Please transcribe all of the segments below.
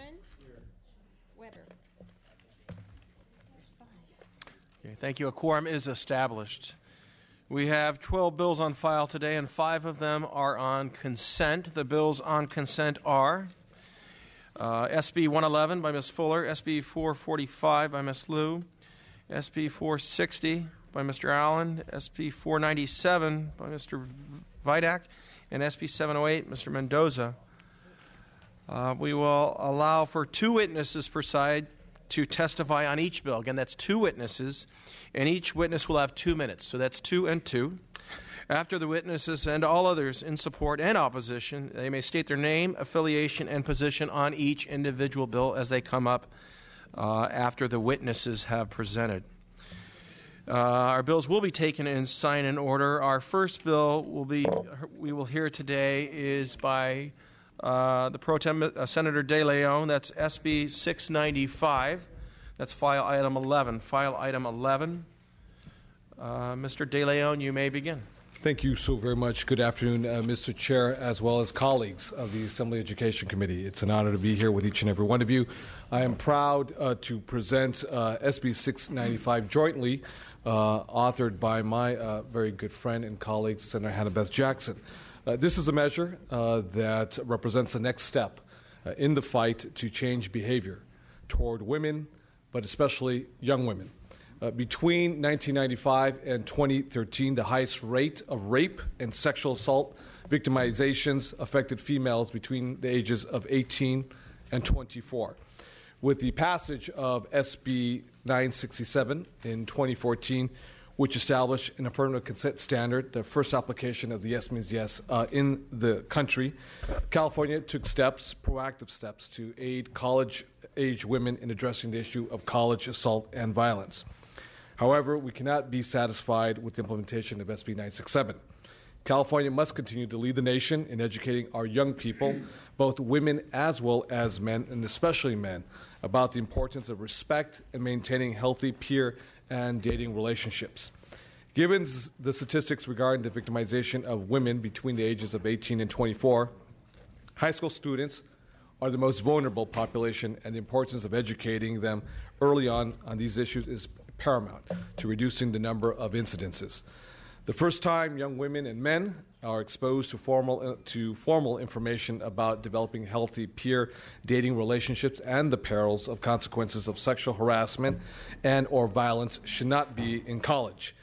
Allen. Weber. Okay, thank you. A quorum is established. We have 12 bills on file today, and 5 of them are on consent. The bills on consent are SB 111 by Ms. Fuller, SB 445 by Ms. Liu, SB 460 by Mr. Allen, SB 497 by Mr. Vidak, and SB 708, Mr. Mendoza. We will allow for 2 witnesses per side to testify on each bill. Again, that's 2 witnesses, and each witness will have 2 minutes. So that's 2 and 2. After the witnesses and all others in support and opposition, they may state their name, affiliation, and position on each individual bill as they come up after the witnesses have presented. Our bills will be taken in sign and order. Our first bill we will hear today is by the Pro Tem Senator De Leon. That's SB 695. That's file item 11. File item 11. Mr. De Leon, you may begin. Thank you so very much. Good afternoon, Mr. Chair, as well as colleagues of the Assembly Education Committee. It's an honor to be here with each and every one of you. I am proud to present SB 695 jointly authored by my very good friend and colleague, Senator Hannah Beth Jackson. This is a measure that represents the next step in the fight to change behavior toward women, but especially young women. Between 1995 and 2013, the highest rate of rape and sexual assault victimizations affected females between the ages of 18 and 24. With the passage of SB 967 in 2014, which established an affirmative consent standard, the first application of the yes means yes in the country, California took proactive steps to aid college-age women in addressing the issue of college assault and violence. However, we cannot be satisfied with the implementation of SB 967. California must continue to lead the nation in educating our young people, both women as well as men, and especially men, about the importance of respect and maintaining healthy peer and dating relationships. Given the statistics regarding the victimization of women between the ages of 18 and 24, high school students are the most vulnerable population, and the importance of educating them early on these issues is paramount to reducing the number of incidences. The first time young women and men are exposed to formal information about developing healthy peer dating relationships and the perils of consequences of sexual harassment and or violence should not be in college.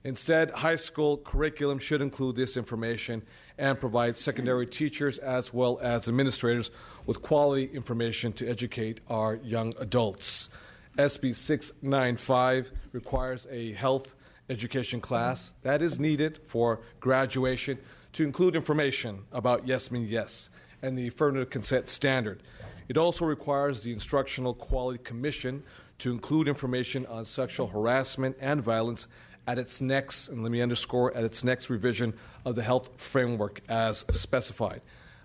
Instead, high school curriculum should include this information and provide secondary teachers as well as administrators with quality information to educate our young adults. SB 695 requires a health education class that is needed for graduation to include information about yes means yes and the affirmative consent standard. It also requires the Instructional Quality Commission to include information on sexual harassment and violence at its next, and let me underscore, at its next revision of the health framework as specified.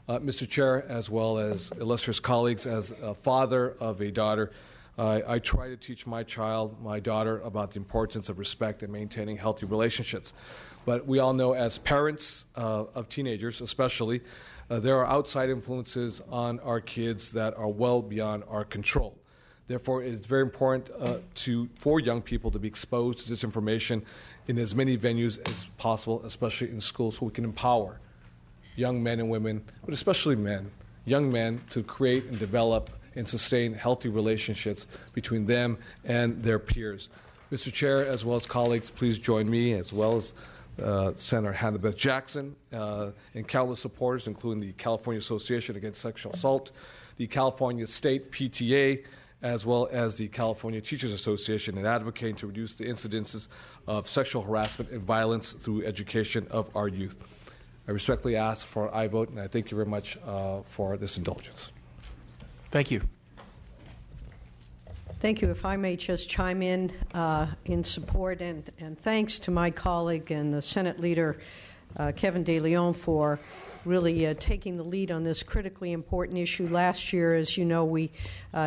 Mr. Chair, as well as illustrious colleagues, as a father of a daughter, I try to teach my daughter, about the importance of respect and maintaining healthy relationships. But we all know as parents of teenagers especially, there are outside influences on our kids that are well beyond our control. Therefore, it is very important for young people to be exposed to this information in as many venues as possible, especially in schools, so we can empower young men and women, but especially young men, to create and develop and sustain healthy relationships between them and their peers. Mr. Chair, as well as colleagues, please join me, as well as Senator Hannah Beth Jackson and countless supporters, including the California Association Against Sexual Assault, the California State PTA, as well as the California Teachers Association, in advocating to reduce the incidences of sexual harassment and violence through education of our youth. I respectfully ask for an aye vote, and I thank you very much for this indulgence. Thank you. Thank you. If I may just chime in support and thanks to my colleague and the Senate Leader, Kevin De Leon, for really taking the lead on this critically important issue. Last year, as you know, we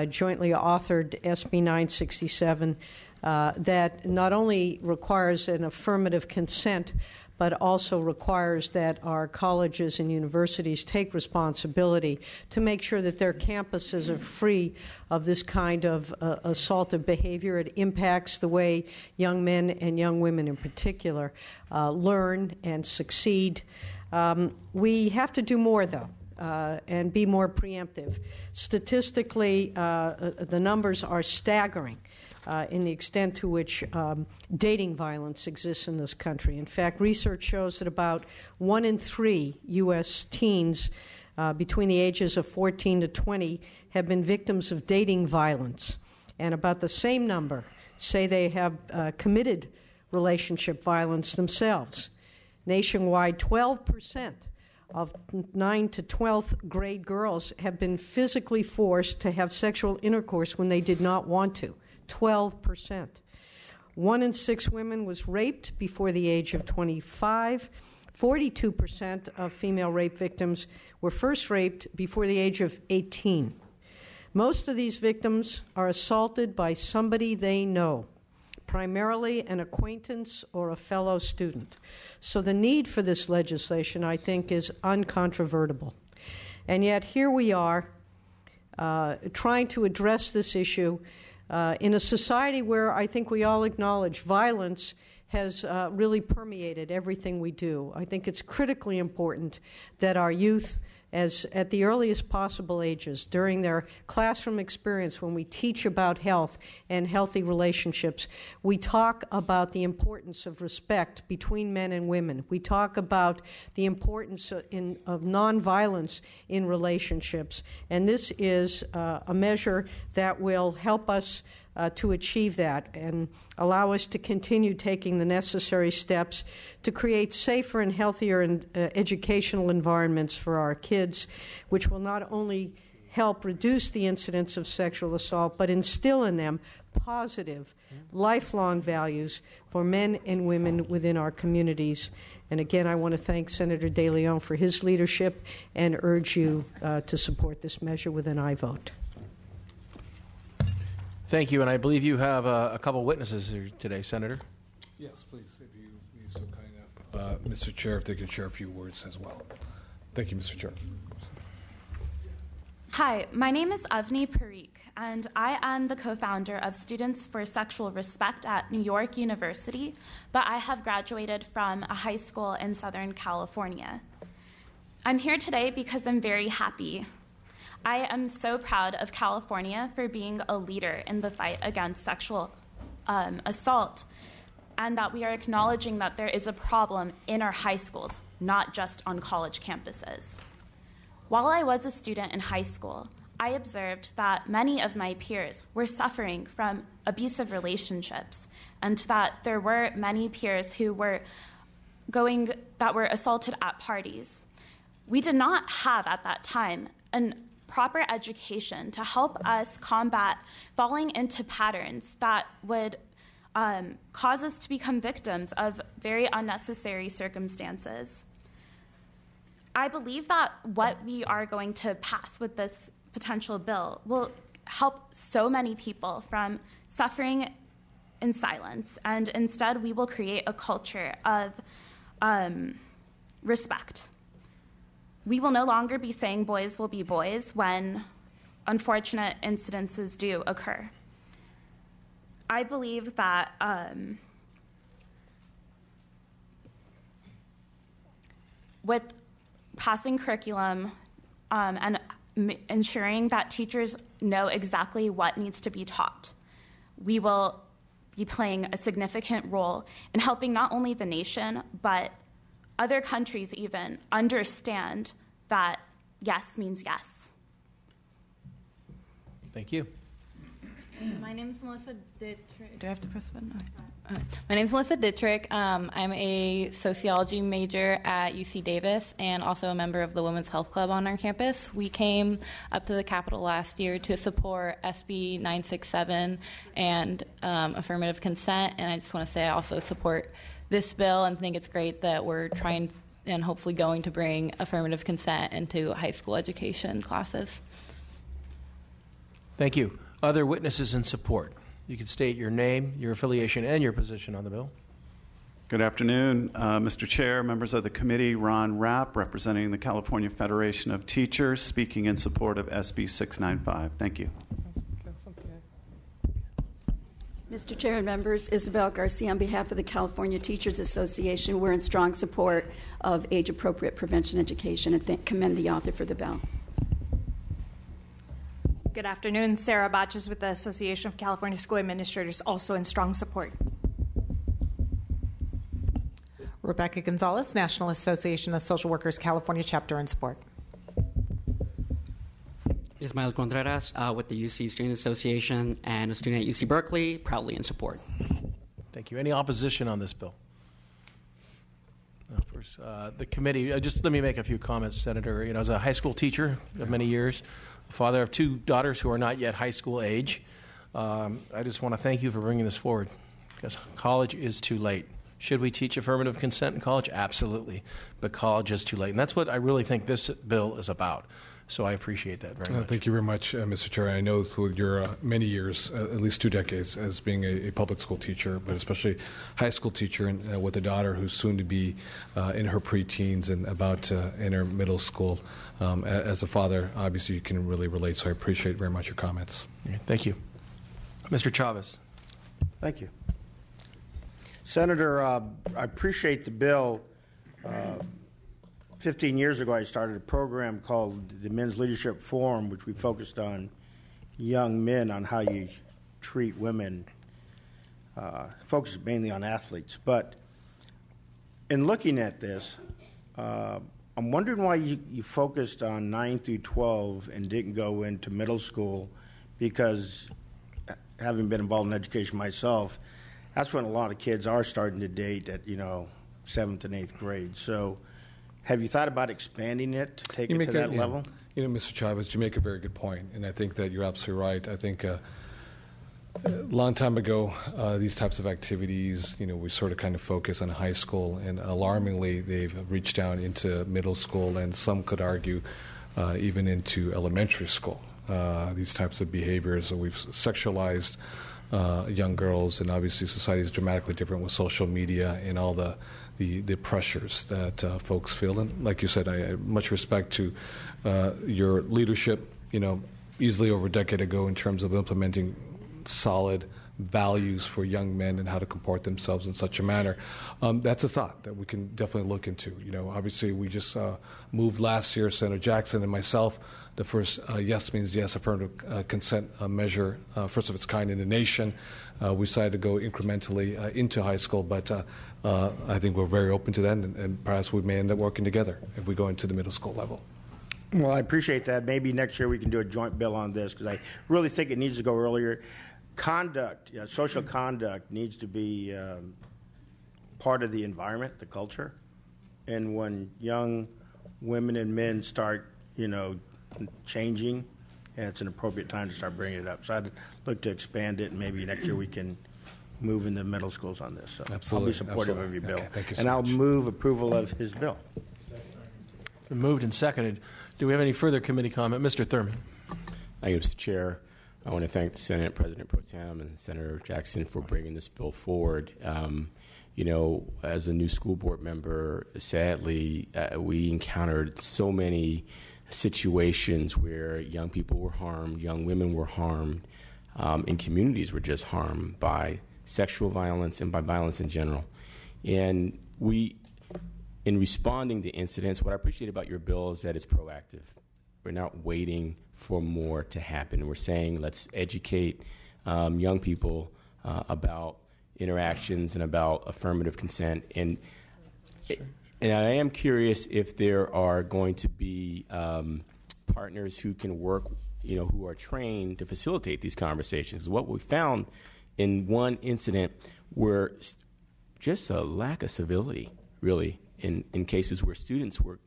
jointly authored SB 967 that not only requires an affirmative consent, but also requires that our colleges and universities take responsibility to make sure that their campuses are free of this kind of assaultive behavior. It impacts the way young men and young women in particular learn and succeed. We have to do more, though. And be more preemptive. Statistically, the numbers are staggering in the extent to which dating violence exists in this country. In fact, research shows that about 1 in 3 U.S. teens between the ages of 14 to 20 have been victims of dating violence, and about the same number say they have committed relationship violence themselves. Nationwide, 12% of 9 to 12th grade girls have been physically forced to have sexual intercourse when they did not want to. 12%. 1 in 6 women was raped before the age of 25. 42% of female rape victims were first raped before the age of 18. Most of these victims are assaulted by somebody they know, primarily an acquaintance or a fellow student. So the need for this legislation, I think, is uncontrovertible. And yet here we are trying to address this issue in a society where I think we all acknowledge violence has really permeated everything we do. I think it's critically important that our youth, as at the earliest possible ages, during their classroom experience when we teach about health and healthy relationships, we talk about the importance of respect between men and women. We talk about the importance of nonviolence in relationships. And this is a measure that will help us to achieve that and allow us to continue taking the necessary steps to create safer and healthier educational environments for our kids, which will not only help reduce the incidence of sexual assault, but instill in them positive, lifelong values for men and women within our communities. And again, I want to thank Senator De Leon for his leadership and urge you to support this measure with an aye vote. Thank you, and I believe you have a couple witnesses here today, Senator. Yes, please, if you be so kind enough. Mr. Chair, if they could share a few words as well. Thank you, Mr. Chair. Hi, my name is Avni Parikh, and I am the co-founder of Students for Sexual Respect at New York University, but I have graduated from a high school in Southern California. I'm here today because I'm very happy. I am so proud of California for being a leader in the fight against sexual assault, and that we are acknowledging that there is a problem in our high schools, not just on college campuses. While I was a student in high school, I observed that many of my peers were suffering from abusive relationships, and that there were many peers who were assaulted at parties. We did not have at that time an proper education to help us combat falling into patterns that would cause us to become victims of very unnecessary circumstances. I believe that what we are going to pass with this potential bill will help so many people from suffering in silence, and instead we will create a culture of respect. We will no longer be saying boys will be boys when unfortunate incidences do occur. I believe that with passing curriculum and ensuring that teachers know exactly what needs to be taught, we will be playing a significant role in helping not only the nation, but other countries even understand that yes means yes. Thank you. My name is Melissa Dittrich. Do I have to press the button? My name is Melissa Dittrich. I'm a sociology major at UC Davis and also a member of the Women's Health Club on our campus. We came up to the Capitol last year to support SB 967 and affirmative consent, and I just want to say I also support this bill and think it's great that we're trying and hopefully going to bring affirmative consent into high school education classes. Thank you. Other witnesses in support? You can state your name, your affiliation, and your position on the bill. Good afternoon, Mr. Chair, members of the committee. Ron Rapp, representing the California Federation of Teachers, speaking in support of SB 695. Thank you. Mr. Chair and members, Isabel Garcia on behalf of the California Teachers Association. We're in strong support of age-appropriate prevention education and commend the author for the bill. Good afternoon. Sarah Botches with the Association of California School Administrators, also in strong support. Rebecca Gonzalez, National Association of Social Workers, California Chapter, in support. Ismael Contreras with the UC Student Association and a student at UC Berkeley, proudly in support. Thank you. Any opposition on this bill? First, the committee, just let me make a few comments, Senator. As a high school teacher of many years, a father of two daughters who are not yet high school age, I just want to thank you for bringing this forward, because college is too late. Should we teach affirmative consent in college? Absolutely. But college is too late. And that's what I really think this bill is about. So I appreciate that very much. Thank you very much, Mr. Chair. I know through your many years, at least 2 decades, as being a public school teacher, but especially high school teacher, and with a daughter who's soon to be in her preteens and about to enter middle school. As a father, obviously you can really relate, so I appreciate very much your comments. Thank you. Mr. Chavez. Thank you. Senator, I appreciate the bill. 15 years ago, I started a program called the Men's Leadership Forum, which we focused on young men, on how you treat women, focused mainly on athletes. But in looking at this, I'm wondering why you focused on 9 through 12 and didn't go into middle school, because having been involved in education myself, that's when a lot of kids are starting to date at, 7th and 8th grade. So have you thought about expanding it to take it to that level? Mr. Chavez, you make a very good point, and I think that you're absolutely right. I think a long time ago, these types of activities, we sort of kind of focus on high school, and alarmingly, they've reached down into middle school, and some could argue even into elementary school. These types of behaviors, we've sexualized young girls, and obviously society is dramatically different with social media and all the pressures that folks feel. And like you said, I have much respect to your leadership, easily over a decade ago, in terms of implementing solid values for young men and how to comport themselves in such a manner. That's a thought that we can definitely look into. Obviously we just moved last year, Senator Jackson and myself, the first Yes Means Yes affirmative consent measure, first of its kind in the nation. We decided to go incrementally into high school, but I think we're very open to that, and perhaps we may end up working together if we go into the middle school level. Well, I appreciate that. Maybe next year we can do a joint bill on this, because I really think it needs to go earlier. Conduct, social conduct needs to be part of the environment, the culture. And when young women and men start, changing, it's an appropriate time to start bringing it up. So I'd look to expand it, and maybe next year we can move in the middle schools on this. So absolutely. I'll be supportive of your bill. Okay, thank you so and I'll much. move approval of his bill. Been moved and seconded. Do we have any further committee comment? Mr. Thurman. Thank you, Mr. Chair. I want to thank the Senate President Pro Tem and Senator Jackson for bringing this bill forward. As a new school board member, sadly, we encountered so many situations where young people were harmed, young women were harmed, and communities were just harmed by sexual violence and by violence in general. And in responding to incidents, what I appreciate about your bill is that it's proactive. We're not waiting for more to happen. We're saying let's educate young people about interactions and about affirmative consent. And I am curious if there are going to be partners who can work, who are trained to facilitate these conversations. What we found in one incident were just a lack of civility, really, in cases where students were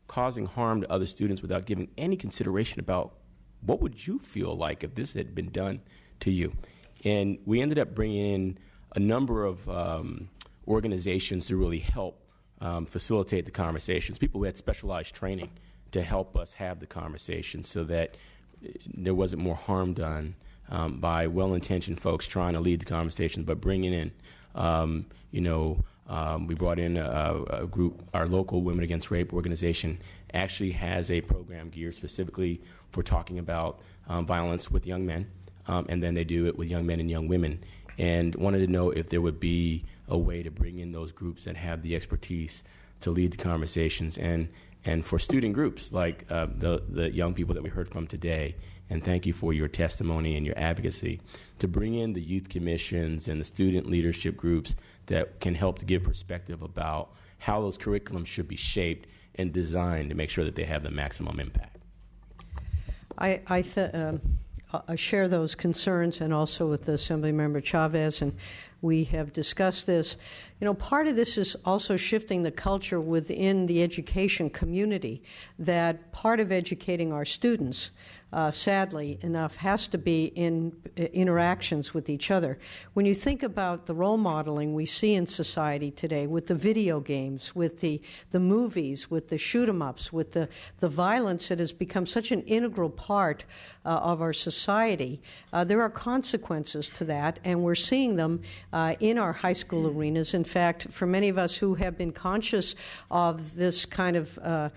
causing harm to other students without giving any consideration about what would you feel like if this had been done to you. And we ended up bringing in a number of organizations to really help facilitate the conversations, people who had specialized training to help us have the conversation so that there wasn't more harm done by well-intentioned folks trying to lead the conversation, but bringing in, We brought in a group, our local Women Against Rape organization actually has a program geared specifically for talking about violence with young men, and then they do it with young men and young women. And wanted to know if there would be a way to bring in those groups that have the expertise to lead the conversations, and for student groups like the young people that we heard from today. And thank you for your testimony and your advocacy to bring in the youth commissions and the student leadership groups that can help to give perspective about how those curriculums should be shaped and designed to make sure that they have the maximum impact. I share those concerns, and also with the Assemblymember Chavez, and we have discussed this. You know, part of this is also shifting the culture within the education community, that part of educating our students, sadly enough, has to be in interactions with each other. When you think about the role modeling we see in society today, with the video games, with the movies, with the shoot-em-ups, with the violence that has become such an integral part of our society, there are consequences to that, and we're seeing them in our high school arenas. In fact, for many of us who have been conscious of this kind of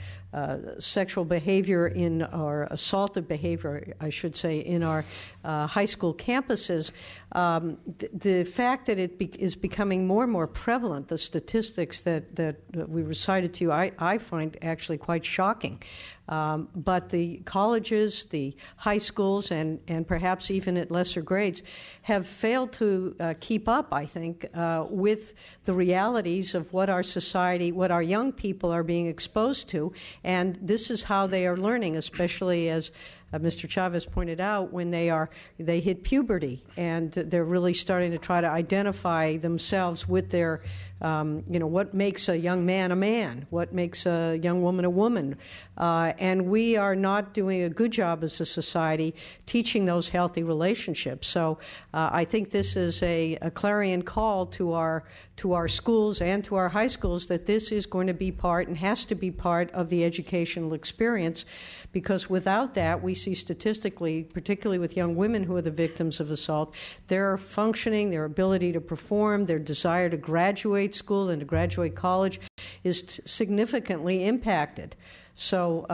sexual behavior or assaultive behavior, I should say, in our high school campuses, the fact that it is becoming more and more prevalent, the statistics that we recited to you, I find actually quite shocking. But the colleges, the high schools, and perhaps even at lesser grades have failed to keep up, I think, with the realities of what our society, what our young people are being exposed to. And this is how they are learning, especially as Mr. Chavez pointed out, when they hit puberty and they're really starting to try to identify themselves with their, what makes a young man a man, what makes a young woman a woman. And we are not doing a good job as a society teaching those healthy relationships. So I think this is a clarion call to our schools and to our high schools that this is going to be part and has to be part of the educational experience, because without that, we see statistically, particularly with young women who are the victims of assault, their functioning, their ability to perform, their desire to graduate school and to graduate college is significantly impacted. So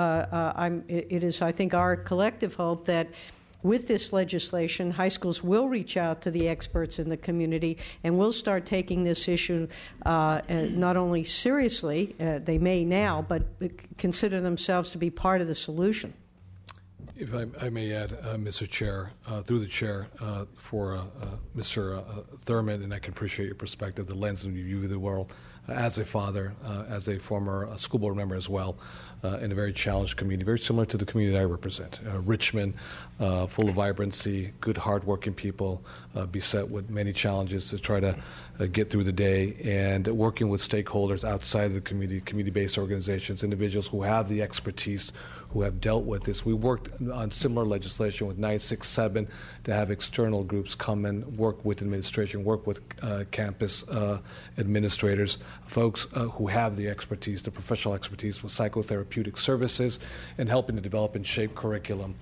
it is, I think, our collective hope that with this legislation, high schools will reach out to the experts in the community and will start taking this issue not only seriously, they may now, but consider themselves to be part of the solution. If I may add, Mr. Chair, through the chair, for Mr. Thurman, and I can appreciate your perspective, the lens of you view the world, as a father, as a former school board member as well, in a very challenged community, very similar to the community I represent. Richmond, full of vibrancy, good, hardworking people, beset with many challenges to try to get through the day, and working with stakeholders outside of the community, community-based organizations, individuals who have the expertise, who have dealt with this. We worked on similar legislation with 967 to have external groups come and work with administration, work with campus administrators, folks who have the expertise, the professional expertise with psychotherapeutic services, and helping to develop and shape curriculum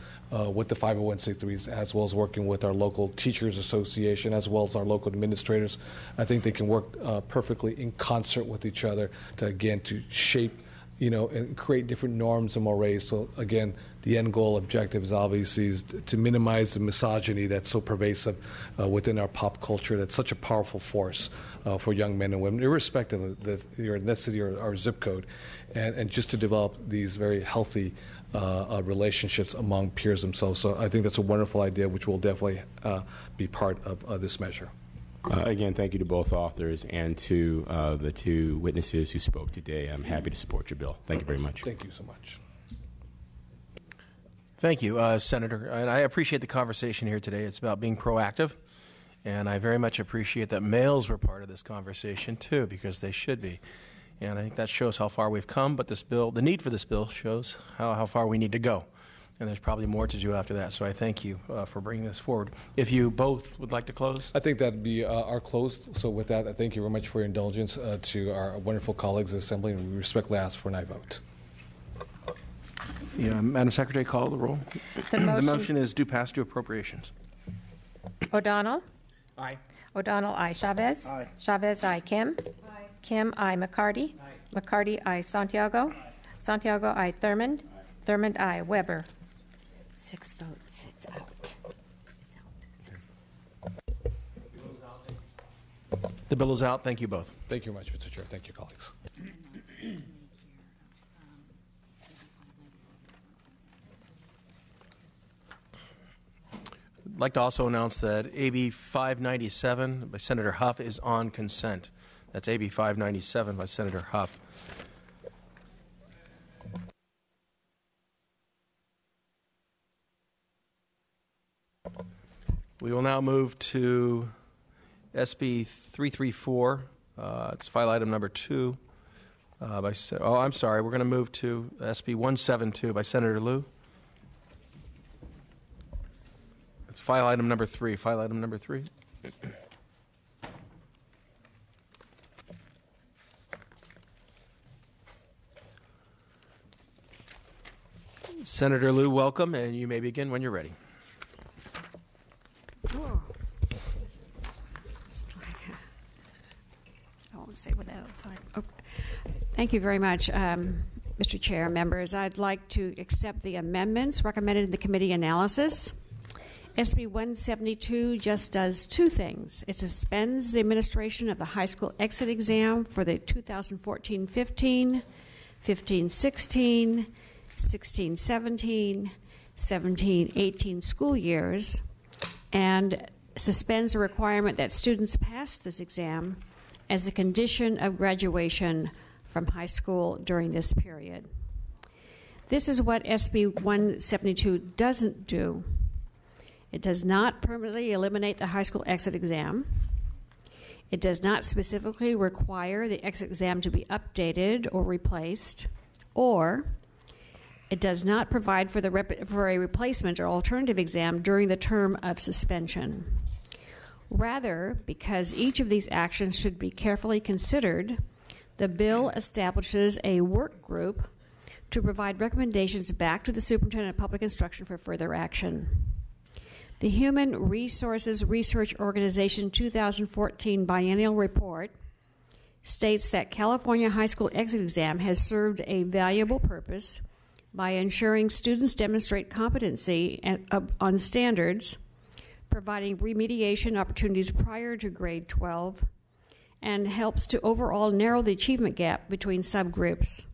with the 501c3s, as well as working with our local teachers association, as well as our local administrators. I think they can work perfectly in concert with each other to shape, and create different norms and mores. So again, the end goal objective is obviously to minimize the misogyny that's so pervasive within our pop culture. That's such a powerful force for young men and women, irrespective of your ethnicity or zip code, and just to develop these very healthy relationships among peers themselves. So I think that's a wonderful idea, which will definitely be part of this measure. Again, thank you to both authors and to the two witnesses who spoke today. I'm happy to support your bill. Thank you very much. Thank you so much. Thank you, Senator. And I appreciate the conversation here today. It's about being proactive. And I very much appreciate that males were part of this conversation, too, because they should be. And I think that shows how far we've come. But this bill, the need for this bill, shows how far we need to go. And there's probably more to do after that. So I thank you for bringing this forward. If you both would like to close. I think that would be our close. So with that, I thank you very much for your indulgence to our wonderful colleagues in the Assembly, and we respectfully ask for an aye vote. Yeah, Madam Secretary, call the roll. The motion is due pass to appropriations. O'Donnell? Aye. O'Donnell, aye. Chavez? Aye. Chavez, aye. Kim? Aye. Kim, I. McCarty. McCarty, I. Santiago. Santiago, I. Thurmond. Thurmond, I. Weber. 6 votes. It's out. The bill is out. Thank you both. Thank you very much, Mr. Chair. Thank you, colleagues. I'd like to also announce that AB 597 by Senator Huff is on consent. That's AB 597 by Senator Huff. We will now move to SB 334. It's file item number 2. We're going to move to SB 172 by Senator Liu. It's file item number 3. File item number 3. Senator Liu, welcome, and you may begin when you're ready. Say what else. Thank you very much, Mr. Chair, members. I'd like to accept the amendments recommended in the committee analysis. SB 172 just does 2 things. It suspends the administration of the high school exit exam for the 2014-15, 15-16, 16-17, 17-18 school years, and suspends the requirement that students pass this exam as a condition of graduation from high school during this period. This is what SB 172 doesn't do. It does not permanently eliminate the high school exit exam. It does not specifically require the exit exam to be updated or replaced, or it does not provide for a replacement or alternative exam during the term of suspension. Rather, because each of these actions should be carefully considered, the bill establishes a work group to provide recommendations back to the Superintendent of Public Instruction for further action. The Human Resources Research Organization 2014 Biennial Report states that California high school exit exam has served a valuable purpose by ensuring students demonstrate competency on standards, providing remediation opportunities prior to grade 12, and helps to overall narrow the achievement gap between subgroups.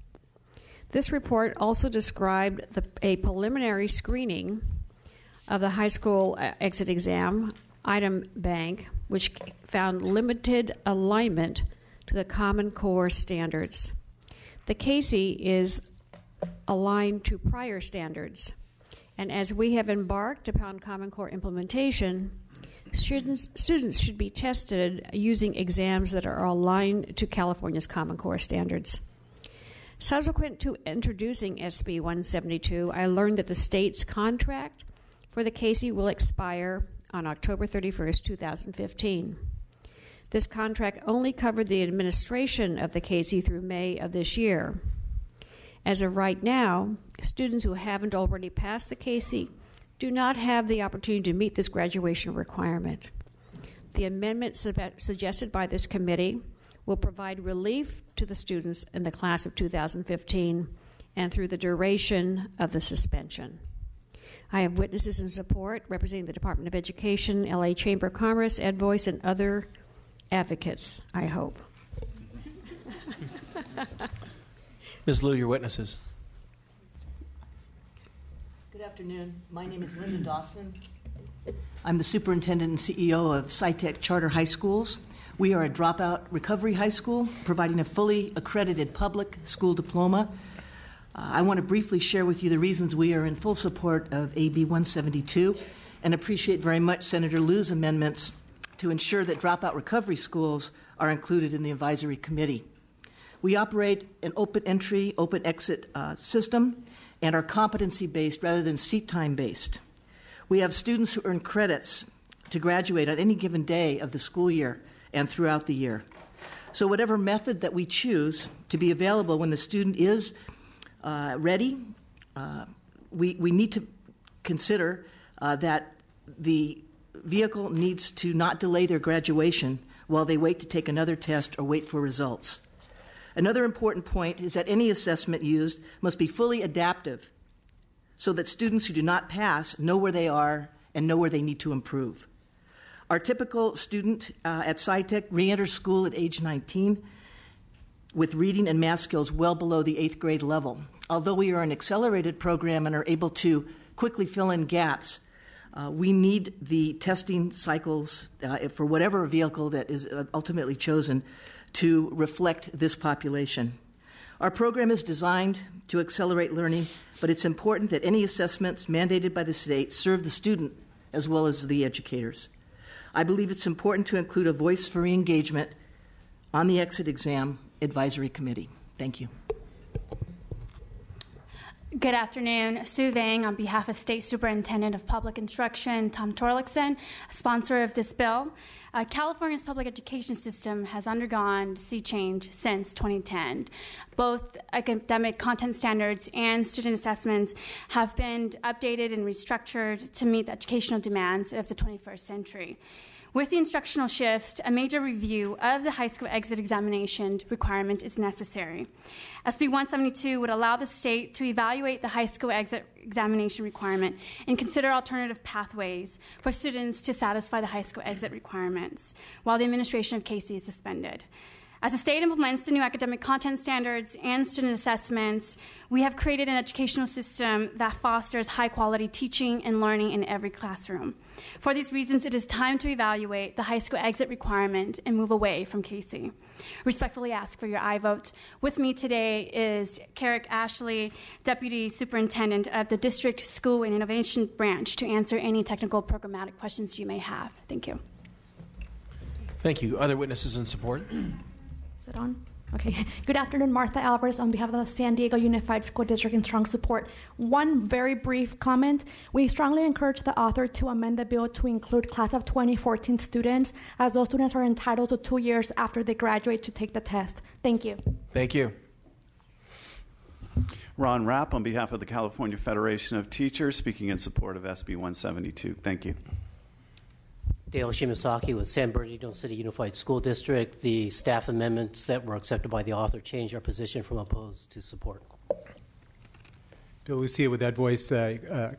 This report also described a preliminary screening of the high school exit exam item bank, which found limited alignment to the Common Core standards. The CASE is aligned to prior standards, and as we have embarked upon Common Core implementation, students should be tested using exams that are aligned to California's Common Core standards. Subsequent to introducing SB 172, I learned that the state's contract for the CASE will expire on October 31st, 2015. This contract only covered the administration of the CASE through May of this year. As of right now, students who haven't already passed the CASE do not have the opportunity to meet this graduation requirement. The amendment suggested by this committee will provide relief to the students in the class of 2015 and through the duration of the suspension. I have witnesses in support representing the Department of Education, LA Chamber of Commerce, Ed Voice, and other advocates, I hope. Ms. Liu, your witnesses. Good afternoon. My name is Linda Dawson. I'm the superintendent and CEO of SciTech Charter High Schools. We are a dropout recovery high school providing a fully accredited public school diploma. I want to briefly share with you the reasons we are in full support of AB 172 and appreciate very much Senator Liu's amendments to ensure that dropout recovery schools are included in the advisory committee. We operate an open entry, open exit system and are competency-based rather than seat time-based. We have students who earn credits to graduate on any given day of the school year and throughout the year. So whatever method that we choose to be available when the student is ready, we need to consider that the vehicle needs to not delay their graduation while they wait to take another test or wait for results. Another important point is that any assessment used must be fully adaptive so that students who do not pass know where they are and know where they need to improve. Our typical student at SciTech re-enters school at age 19 with reading and math skills well below the 8th grade level. Although we are an accelerated program and are able to quickly fill in gaps, we need the testing cycles for whatever vehicle that is ultimately chosen to reflect this population. Our program is designed to accelerate learning, but it's important that any assessments mandated by the state serve the student as well as the educators. I believe it's important to include a voice for re-engagement on the exit exam advisory committee. Thank you. Good afternoon. Sue Vang on behalf of State Superintendent of Public Instruction, Tom Torlakson, sponsor of this bill. California's public education system has undergone sea change since 2010. Both academic content standards and student assessments have been updated and restructured to meet the educational demands of the 21st century. With the instructional shifts, a major review of the high school exit examination requirement is necessary. SB 172 would allow the state to evaluate the high school exit examination requirement and consider alternative pathways for students to satisfy the high school exit requirements while the administration of Casey is suspended. As the state implements the new academic content standards and student assessments, we have created an educational system that fosters high-quality teaching and learning in every classroom. For these reasons, it is time to evaluate the high school exit requirement and move away from Casey. Respectfully ask for your aye vote. With me today is Carrick Ashley, Deputy Superintendent of the District School and Innovation Branch, to answer any technical programmatic questions you may have. Thank you. Thank you. Other witnesses in support? Is it on? Okay. Good afternoon, Martha Alvarez on behalf of the San Diego Unified School District in strong support. One very brief comment. We strongly encourage the author to amend the bill to include class of 2014 students, as those students are entitled to 2 years after they graduate to take the test. Thank you. Thank you. Ron Rapp on behalf of the California Federation of Teachers, speaking in support of SB 172. Thank you. Dale Shimasaki with San Bernardino City Unified School District. The staff amendments that were accepted by the author change our position from opposed to support. Bill Lucia with Ed Voice.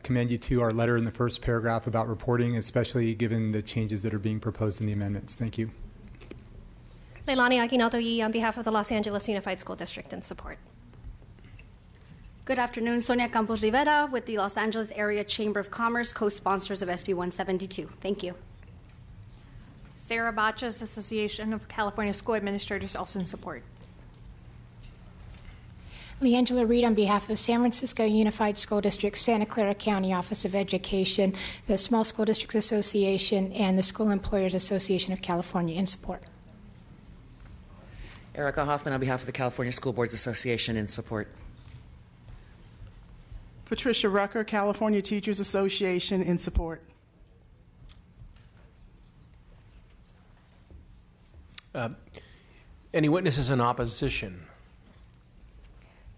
Commend you to our letter in the first paragraph about reporting, especially given the changes that are being proposed in the amendments. Thank you. Leilani Aguinaldo-Yi on behalf of the Los Angeles Unified School District in support. Good afternoon. Sonia Campos Rivera with the Los Angeles Area Chamber of Commerce, co-sponsors of SB 172. Thank you. Sarah Botches, Association of California School Administrators, also in support. Leangela Reed on behalf of San Francisco Unified School District, Santa Clara County Office of Education, the Small School Districts Association, and the School Employers Association of California in support. Erica Hoffman on behalf of the California School Boards Association in support. Patricia Rucker, California Teachers Association in support. Any witnesses in opposition?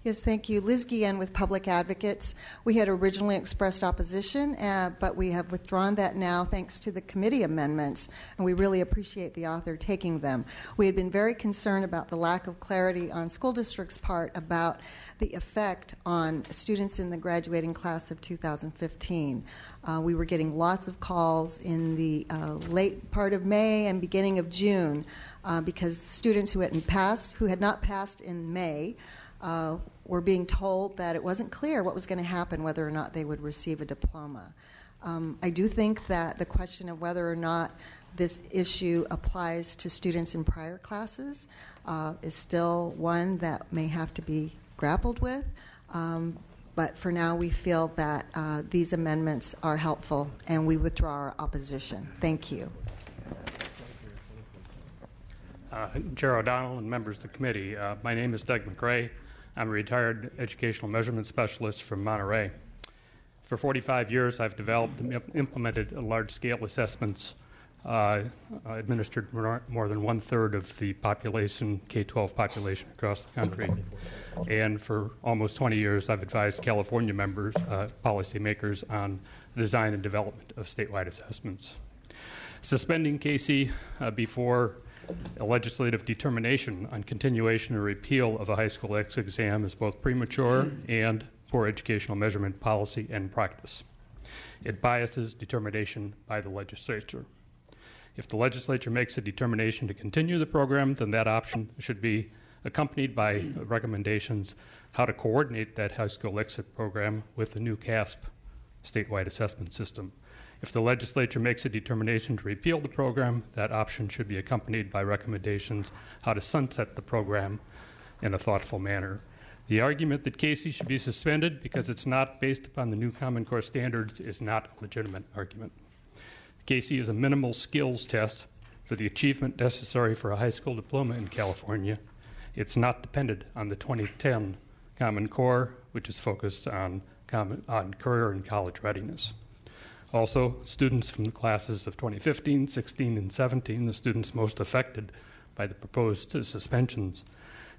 Yes, thank you. Liz Guillen with Public Advocates. We had originally expressed opposition, but we have withdrawn that now thanks to the committee amendments, and we really appreciate the author taking them. We had been very concerned about the lack of clarity on school districts' part about the effect on students in the graduating class of 2015. We were getting lots of calls in the late part of May and beginning of June because students who had not passed in May were being told that it wasn't clear what was going to happen, whether or not they would receive a diploma. I do think that the question of whether or not this issue applies to students in prior classes is still one that may have to be grappled with. But for now, we feel that these amendments are helpful, and we withdraw our opposition. Thank you. Chair O'Donnell and members of the committee, my name is Doug McRae. I'm a retired educational measurement specialist from Monterey. For 45 years, I've developed and implemented large-scale assessments, administered more than one-third of the population, K-12 population across the country. And for almost 20 years, I've advised California members, policymakers, on the design and development of statewide assessments. Suspending Casey before A legislative determination on continuation or repeal of a high school exit exam is both premature and poor educational measurement policy and practice. It biases determination by the legislature. If the legislature makes a determination to continue the program, then that option should be accompanied by recommendations how to coordinate that high school exit program with the new CASP statewide assessment system. If the legislature makes a determination to repeal the program, that option should be accompanied by recommendations how to sunset the program in a thoughtful manner. The argument that Casey should be suspended because it's not based upon the new Common Core standards is not a legitimate argument. Casey is a minimal skills test for the achievement necessary for a high school diploma in California. It's not dependent on the 2010 Common Core, which is focused on career and college readiness. Also, students from the classes of 2015, 16, and 17, the students most affected by the proposed suspensions,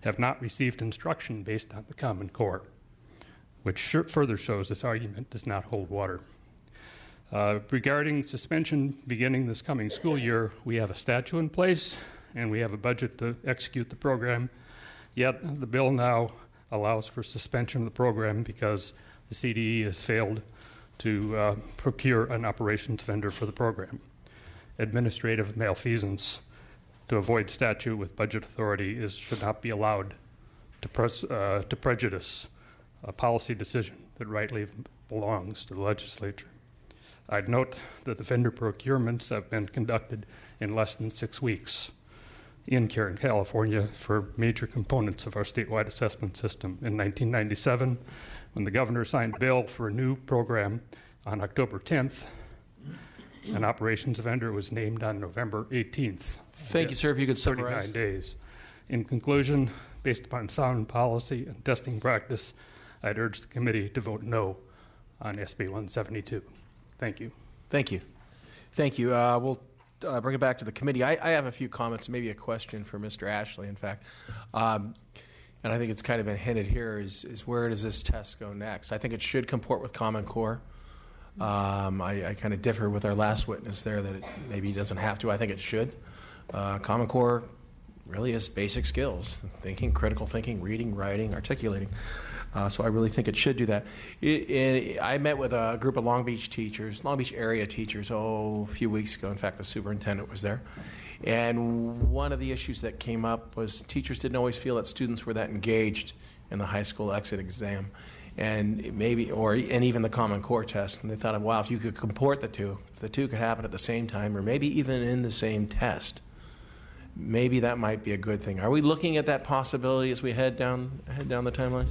have not received instruction based on the Common Core, which further shows this argument does not hold water. Regarding suspension beginning this coming school year, we have a statute in place and we have a budget to execute the program, yet the bill now allows for suspension of the program because the CDE has failed to procure an operations vendor for the program. Administrative malfeasance to avoid statute with budget authority should not be allowed to prejudice a policy decision that rightly belongs to the legislature. I'd note that the vendor procurements have been conducted in less than 6 weeks in California for major components of our statewide assessment system. In 1997, when the governor signed a bill for a new program on October 10th, an operations vendor was named on November 18th. Thank you, sir. If you could summarize. 39 days. In conclusion, based upon sound policy and testing practice, I'd urge the committee to vote no on SB 172. Thank you. Thank you. Thank you. We'll bring it back to the committee. I have a few comments, maybe a question for Mr. Ashley, in fact. And I think it's kind of been hinted here, is where does this test go next? I think it should comport with Common Core. I kind of differ with our last witness there that it maybe doesn't have to. I think it should. Common Core really is basic skills, thinking, critical thinking, reading, writing, articulating. So I really think it should do that. I met with a group of Long Beach teachers, Long Beach area teachers, a few weeks ago. In fact, the superintendent was there. And one of the issues that came up was teachers didn't always feel that students were that engaged in the high school exit exam, and maybe, and even the Common Core test. And they thought, wow, if you could comport the two, if the two could happen at the same time, or maybe even in the same test, maybe that might be a good thing. Are we looking at that possibility as we head down the timeline?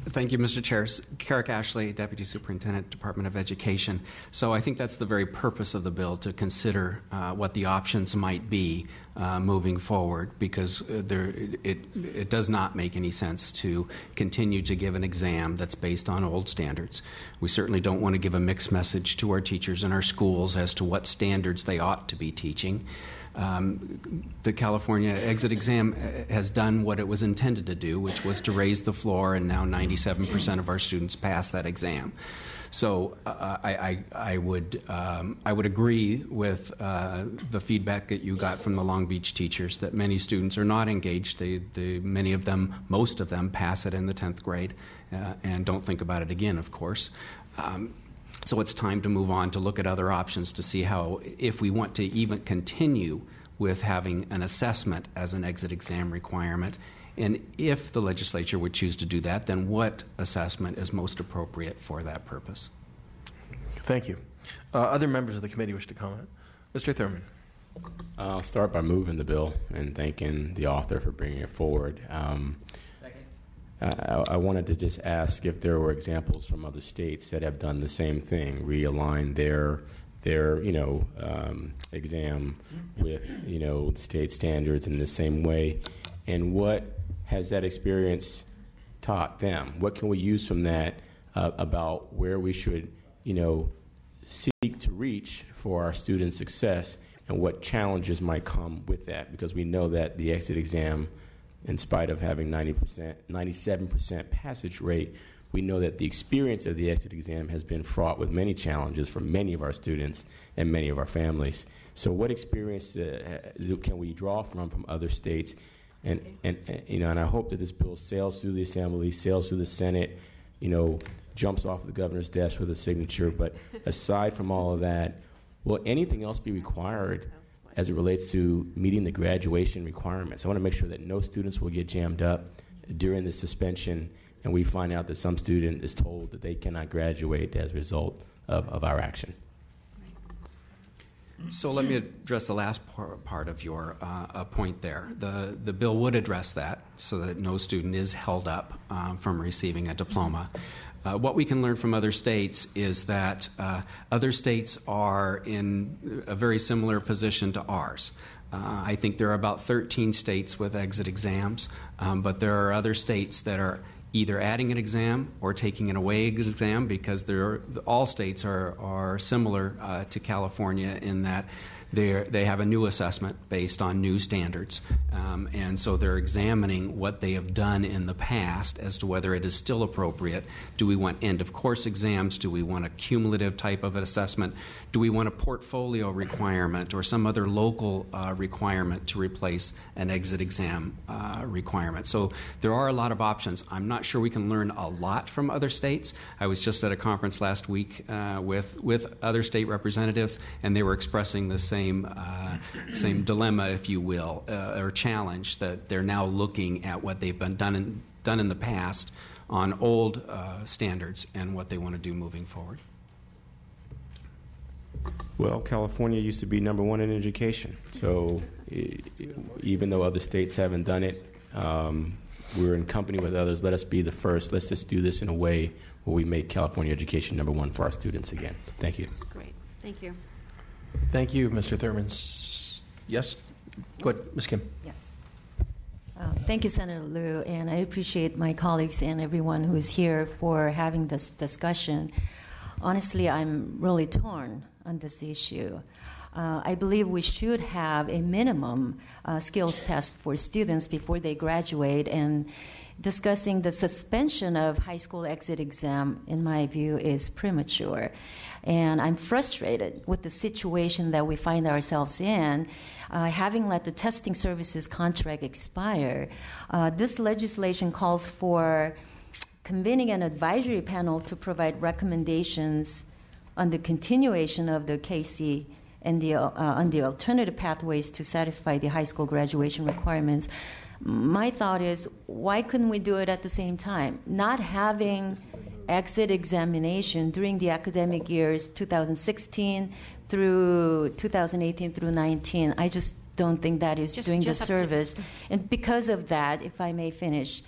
Thank you, Mr. Chair. Carrick Ashley, Deputy Superintendent, Department of Education. So I think that's the very purpose of the bill, to consider what the options might be moving forward, because it does not make any sense to continue to give an exam that's based on old standards. We certainly don't want to give a mixed message to our teachers in our schools as to what standards they ought to be teaching. The California exit exam has done what it was intended to do, which was to raise the floor, and now 97% of our students pass that exam. So I would agree with the feedback that you got from the Long Beach teachers that many students are not engaged. Many of them, most of them, pass it in the 10th grade and don't think about it again, of course. So it's time to move on to look at other options to see how, if we want to even continue with having an assessment as an exit exam requirement, and if the legislature would choose to do that, then what assessment is most appropriate for that purpose? Thank you. Other members of the committee wish to comment. Mr. Thurman. I'll start by moving the bill and thanking the author for bringing it forward. I wanted to just ask if there were examples from other states that have done the same thing, realign their exam with state standards in the same way, and what has that experience taught them? What can we use from that about where we should seek to reach for our students' success, and what challenges might come with that? Because we know that the exit exam, in spite of having 97% passage rate, we know that the experience of the exit exam has been fraught with many challenges for many of our students and many of our families. So what experience can we draw from other states? And I hope that this bill sails through the Assembly, sails through the Senate, jumps off the governor's desk for the signature. But aside from all of that, will anything else be required as it relates to meeting the graduation requirements? I want to make sure that no students will get jammed up during the suspension and we find out that some student is told that they cannot graduate as a result of our action. So let me address the last part of your point there. The bill would address that so that no student is held up from receiving a diploma. What we can learn from other states is that other states are in a very similar position to ours. I think there are about 13 states with exit exams, but there are other states that are either adding an exam or taking an away exam, because all states are similar to California in that they have a new assessment based on new standards. And so they're examining what they have done in the past as to whether it is still appropriate. Do we want end-of-course exams? Do we want a cumulative type of an assessment? Do we want a portfolio requirement or some other local requirement to replace an exit exam requirement? So there are a lot of options. I'm not sure we can learn a lot from other states. I was just at a conference last week with other state representatives, and they were expressing the same dilemma, if you will, or challenge, that they're now looking at what they've been done in the past on old standards and what they want to do moving forward. Well, California used to be number one in education. So even though other states haven't done it, we're in company with others. Let us be the first. Let's just do this in a way where we make California education number one for our students again. Thank you. Great. Thank you. Thank you, Mr. Thurman. Yes? Go ahead, Ms. Kim. Yes. Thank you, Senator Liu, and I appreciate my colleagues and everyone who is here for having this discussion. Honestly, I'm really torn on this issue. I believe we should have a minimum skills test for students before they graduate, and discussing the suspension of high school exit exam, in my view, is premature. And I'm frustrated with the situation that we find ourselves in, having let the testing services contract expire. This legislation calls for convening an advisory panel to provide recommendations on the continuation of the KC and on the alternative pathways to satisfy the high school graduation requirements. My thought is, why couldn't we do it at the same time? Not having exit examination during the academic years 2016 through 2018 through 19, I just don't think that is doing the service. And because of that, if I may finish,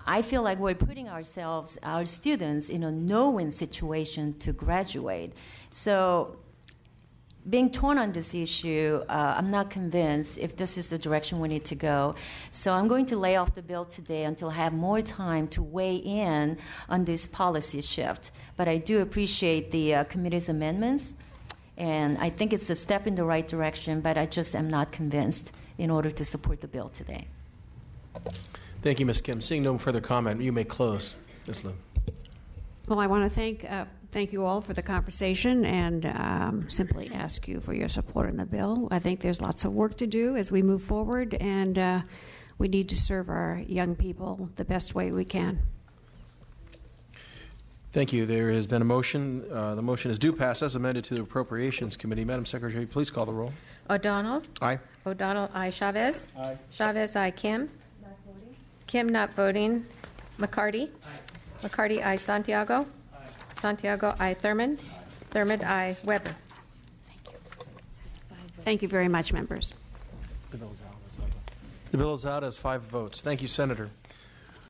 I feel like we're putting our students, in a no-win situation to graduate. So being torn on this issue, I'm not convinced if this is the direction we need to go. So I'm going to lay off the bill today until I have more time to weigh in on this policy shift. But I do appreciate the committee's amendments, and I think it's a step in the right direction, but I just am not convinced in order to support the bill today. Thank you, Ms. Kim. Seeing no further comment, you may close. Ms. Liu. Well, I want to thank you all for the conversation and simply ask you for your support in the bill. I think there's lots of work to do as we move forward, and we need to serve our young people the best way we can. Thank you. There has been a motion. The motion is due pass as amended to the Appropriations Committee. Madam Secretary, please call the roll. O'Donnell. Aye. O'Donnell, aye. Chavez. Aye. Chavez, aye. Kim. Not voting. Kim, not voting. McCarty. Aye. McCarty, aye. Santiago. Aye. Santiago, aye. Thurmond. Aye. Thurmond, aye. Weber. Thank you very much, members. The bill is out as 5 votes. Thank you, Senator.